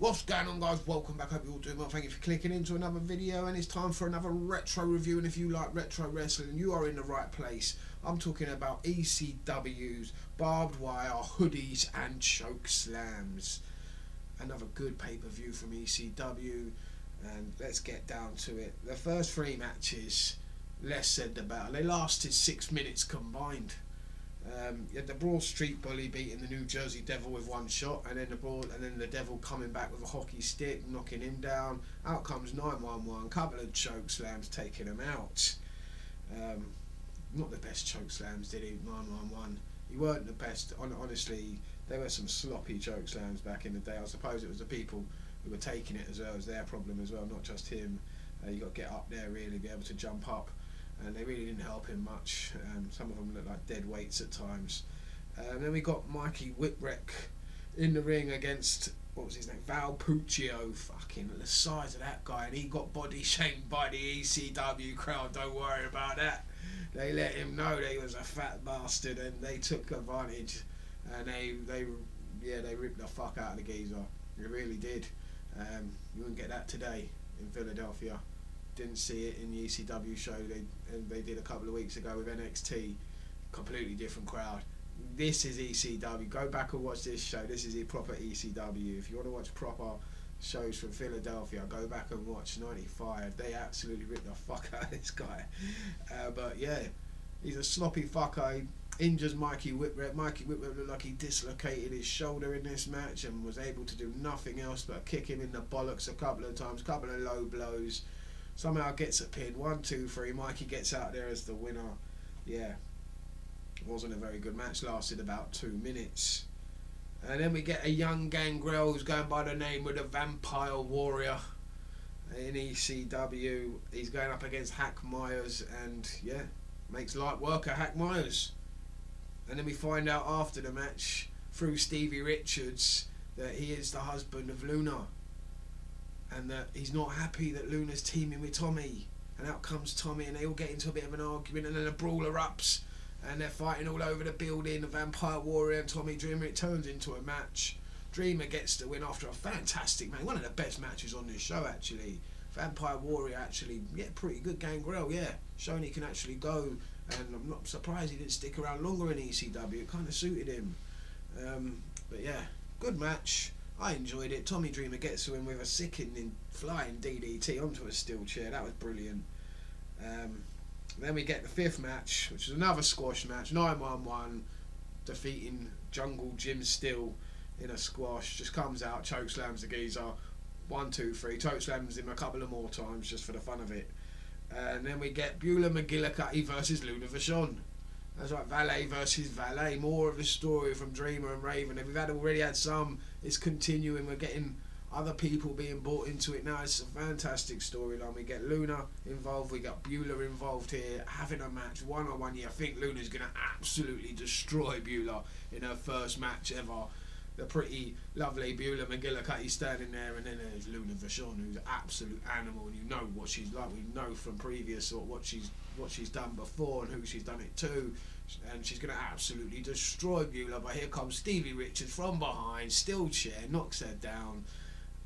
What's going on, guys? Welcome back. Hope you're all doing well. Thank you for clicking into another video, and it's time for another retro review. And if you like retro wrestling, you are in the right place. I'm talking about ECW's Barbed Wire, Hoodies and Chokeslams. Another good pay-per-view from ECW, and let's get down to it. The first three matches, less said about. They lasted 6 minutes combined. You had the Broadstreet bully beating the New Jersey Devil with one shot, and then the Devil coming back with a hockey stick, knocking him down. Out comes 911, couple of choke slams taking him out. Not the best choke slams, did he? 911. He weren't the best. Honestly, there were some sloppy choke slams back in the day. I suppose it was the people who were taking it as well as their problem as well, not just him. You got to get up there, really, be able to jump up. And they really didn't help him much. Some of them looked like dead weights at times. Then we got Mikey Whipreck in the ring against, what was his name, Val Puccio. Fucking the size of that guy, and he got body shamed by the ECW crowd. Don't worry about that. They let him know that he was a fat bastard, and they took advantage. And they ripped the fuck out of the geezer. They really did. You wouldn't get that today in Philadelphia. Didn't see it in the ECW show they did a couple of weeks ago with NXT. Completely different crowd. This is ECW. Go back and watch this show. This is a proper ECW. If you want to watch proper shows from Philadelphia, go back and watch 95. They absolutely ripped the fuck out of this guy. But yeah, he's a sloppy fucker. He injures Mikey Whipreck. Mikey Whipreck looked like he dislocated his shoulder in this match and was able to do nothing else but kick him in the bollocks a couple of times, couple of low blows. Somehow gets a pin. 1, 2, 3. Mikey gets out there as the winner. Yeah, it wasn't a very good match. Lasted about 2 minutes. And then we get a young Gangrel who's going by the name of the Vampire Warrior in ECW. He's going up against Hack Myers, and yeah, makes light work of Hack Myers. And then we find out after the match through Stevie Richards that he is the husband of Luna, and that he's not happy that Luna's teaming with Tommy. And out comes Tommy, and they all get into a bit of an argument, and then a brawl erupts, and they're fighting all over the building. The Vampire Warrior and Tommy Dreamer. It turns into a match. Dreamer gets the win after a fantastic match. One of the best matches on this show, actually. Vampire Warrior actually, yeah, pretty good. Gangrel, yeah, showing he can actually go, and I'm not surprised he didn't stick around longer in ECW. It kind of suited him. But yeah, good match. I enjoyed it. Tommy Dreamer gets to him with a sickening flying DDT onto a steel chair. That was brilliant. Then we get the fifth match, which is another squash match. 911 defeating Jungle Jim Still in a squash. Just comes out, chokeslams the geezer. 1, 2, 3. Chokeslams him a couple of more times just for the fun of it. And then we get Beulah McGillicuddy versus Luna Vachon. That's right, Valet versus Valet. More of the story from Dreamer and Raven. We've already had some. It's continuing. We're getting other people being brought into it now. It's a fantastic storyline. We get Luna involved. We got Beulah involved here, having a match one-on-one. I think Luna's going to absolutely destroy Beulah in her first match ever. The pretty lovely Beulah McGillicuddy standing there, and then there's Luna Vachon, who's an absolute animal, and you know what she's like. We know from previous or what she's done before and who she's done it to, and she's going to absolutely destroy Beulah. But here comes Stevie Richards from behind, steel chair, knocks her down.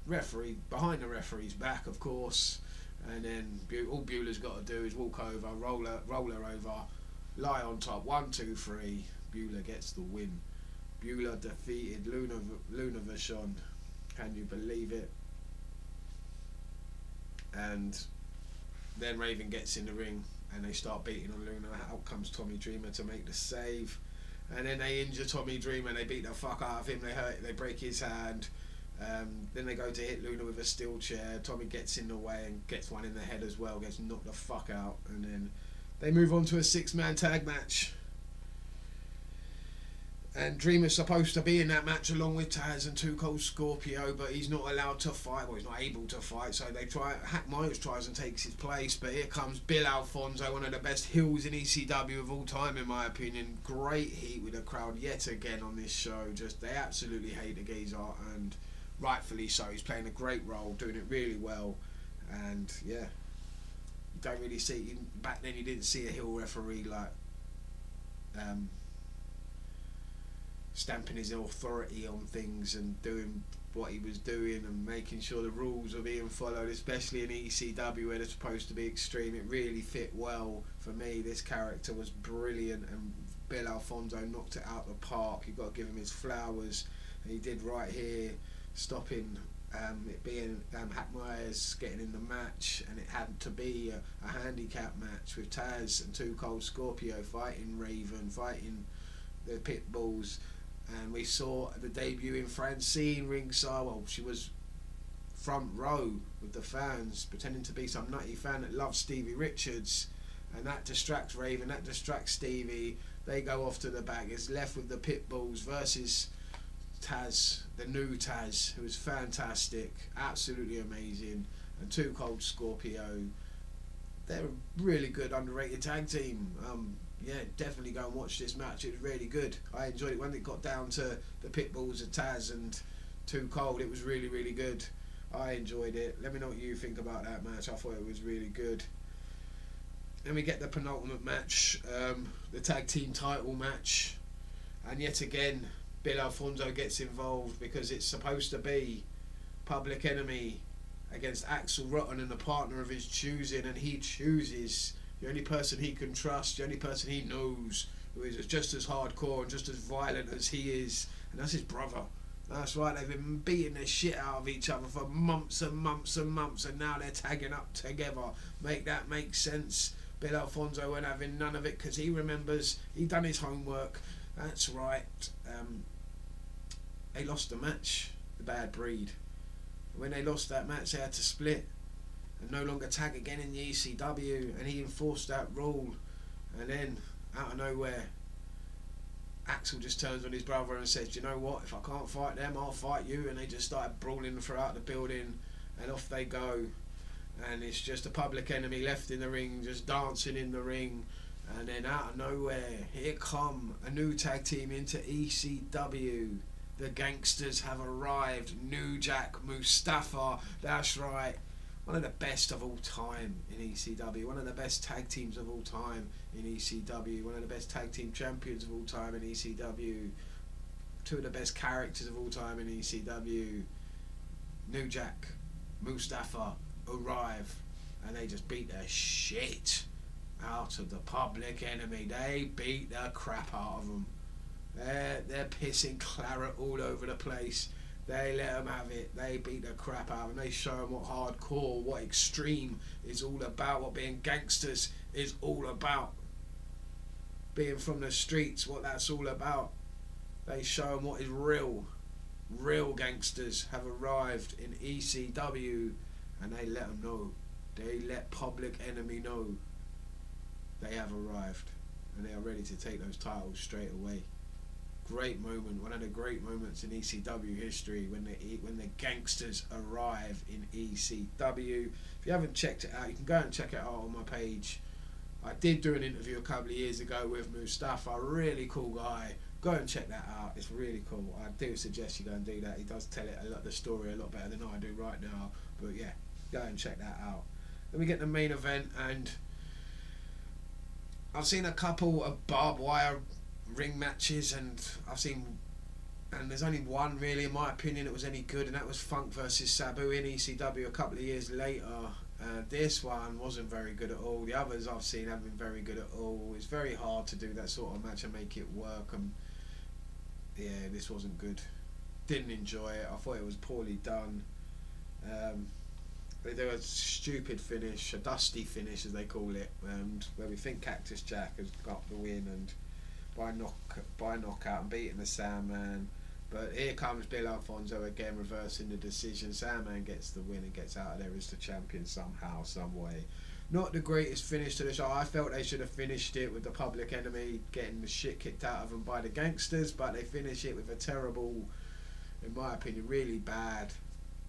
Referee behind the referee's back, of course, and then all Beulah's got to do is walk over, roll her over, lie on top. 1, 2, 3. Beulah gets the win. Beulah defeated Luna Vachon. Can you believe it? And then Raven gets in the ring, and they start beating on Luna. Out comes Tommy Dreamer to make the save, and then they injure Tommy Dreamer. They beat the fuck out of him. They break his hand. Then they go to hit Luna with a steel chair. Tommy gets in the way and gets one in the head as well. Gets knocked the fuck out, and then they move on to a 6-man tag match. And Dreamer's supposed to be in that match along with Taz and Too Cold Scorpio, but he's not allowed to fight. Well, he's not able to fight, so they try. Hack Myers tries and takes his place, but here comes Bill Alfonso, one of the best heels in ECW of all time, in my opinion. Great heat with the crowd yet again on this show. Just they absolutely hate the geezer, and rightfully so. He's playing a great role, doing it really well, and yeah, you don't really see. Back then, you didn't see a heel referee like. Stamping his authority on things and doing what he was doing and making sure the rules were being followed, especially in ECW where they're supposed to be extreme. It really fit well for me. This character was brilliant, and Bill Alfonso knocked it out the park. You've got to give him his flowers, and he did right here, stopping it being Hack Myers getting in the match, and it had to be a handicap match with Taz and Too Cold Scorpio fighting Raven, fighting the Pitbulls. And we saw the debut in Francine ringside. Well, she was front row with the fans, pretending to be some nutty fan that loves Stevie Richards, and that distracts Raven, that distracts Stevie. They go off to the back. It's left with the Pitbulls versus Taz, the new Taz, who was fantastic, absolutely amazing, and Too Cold Scorpio. They're a really good underrated tag team. Yeah, definitely go and watch this match. It was really good. I enjoyed it when it got down to the Pitbulls of Taz and Too Cold. It was really, really good. I enjoyed it. Let me know what you think about that match. I thought it was really good. Then we get the penultimate match, the tag team title match, and yet again Bill Alfonso gets involved because it's supposed to be Public Enemy against Axel Rotten and a partner of his choosing, and he chooses the only person he can trust, the only person he knows who is just as hardcore and just as violent as he is, and that's his brother. That's right, they've been beating the shit out of each other for months and months and months, and now they're tagging up together. Make that make sense. Bill Alfonso weren't having none of it because he remembers he'd done his homework. That's right. They lost the match, the Bad Breed. When they lost that match, they had to split and no longer tag again in the ECW, and he enforced that rule. And then, out of nowhere, Axel just turns on his brother and says, you know what, if I can't fight them, I'll fight you. And they just started brawling throughout the building, and off they go. And it's just a Public Enemy left in the ring, just dancing in the ring. And then out of nowhere, here come a new tag team into ECW. The Gangstas have arrived. New Jack Mustafa, that's right. One of the best of all time in ECW. One of the best tag teams of all time in ECW. One of the best tag team champions of all time in ECW. Two of the best characters of all time in ECW. New Jack Mustafa arrive, and they just beat the shit out of the Public Enemy. They beat the crap out of them. They're pissing claret all over the place. They let them have it. They beat the crap out of them. They show them what hardcore, what extreme is all about, what being gangsters is all about. Being from the streets, what that's all about. They show them what is real. Real gangsters have arrived in ECW, and they let them know. They let Public Enemy know they have arrived, and they are ready to take those titles straight away. Great moment, one of the great moments in ECW history when the Gangstas arrive in ECW. If you haven't checked it out, you can go and check it out on my page. I did do an interview a couple of years ago with Mustafa, a really cool guy. Go and check that out, it's really cool. I do suggest you go and do that. He does tell it the story a lot better than I do right now, but yeah, go and check that out. Then we get the main event, and I've seen a couple of barbed wire ring matches, and there's only one really in my opinion that was any good, and that was Funk versus Sabu in ECW a couple of years later. This one wasn't very good at all. The others I've seen haven't been very good at all. It's very hard to do that sort of match and make it work, and yeah, this wasn't good. Didn't enjoy it. I thought it was poorly done. They do a stupid finish, a dusty finish as they call it, and where we think Cactus Jack has got the win, and by knockout and beating the Sandman. But here comes Bill Alfonso again, reversing the decision. Sandman gets the win and gets out of there as the champion somehow, some way. Not the greatest finish to the show. I felt they should have finished it with the Public Enemy getting the shit kicked out of them by the Gangstas, but they finish it with a terrible, in my opinion, really bad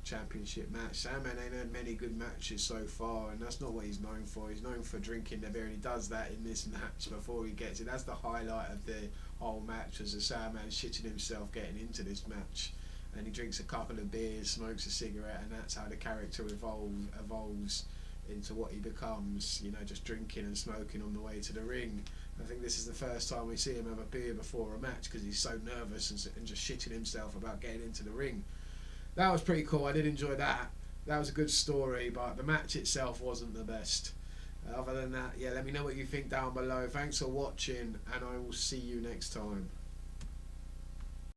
championship match. Sandman ain't had many good matches so far, and that's not what he's known for. He's known for drinking the beer, and he does that in this match before he gets it. That's the highlight of the whole match, was the Sandman shitting himself getting into this match, and he drinks a couple of beers, smokes a cigarette, and that's how the character evolves into what he becomes, you know, just drinking and smoking on the way to the ring. I think this is the first time we see him have a beer before a match, because he's so nervous and just shitting himself about getting into the ring. that was pretty cool. I did enjoy that. That was a good story, but the match itself wasn't the best. Other than that, yeah, let me know what you think down below. Thanks for watching, and I will see you next time.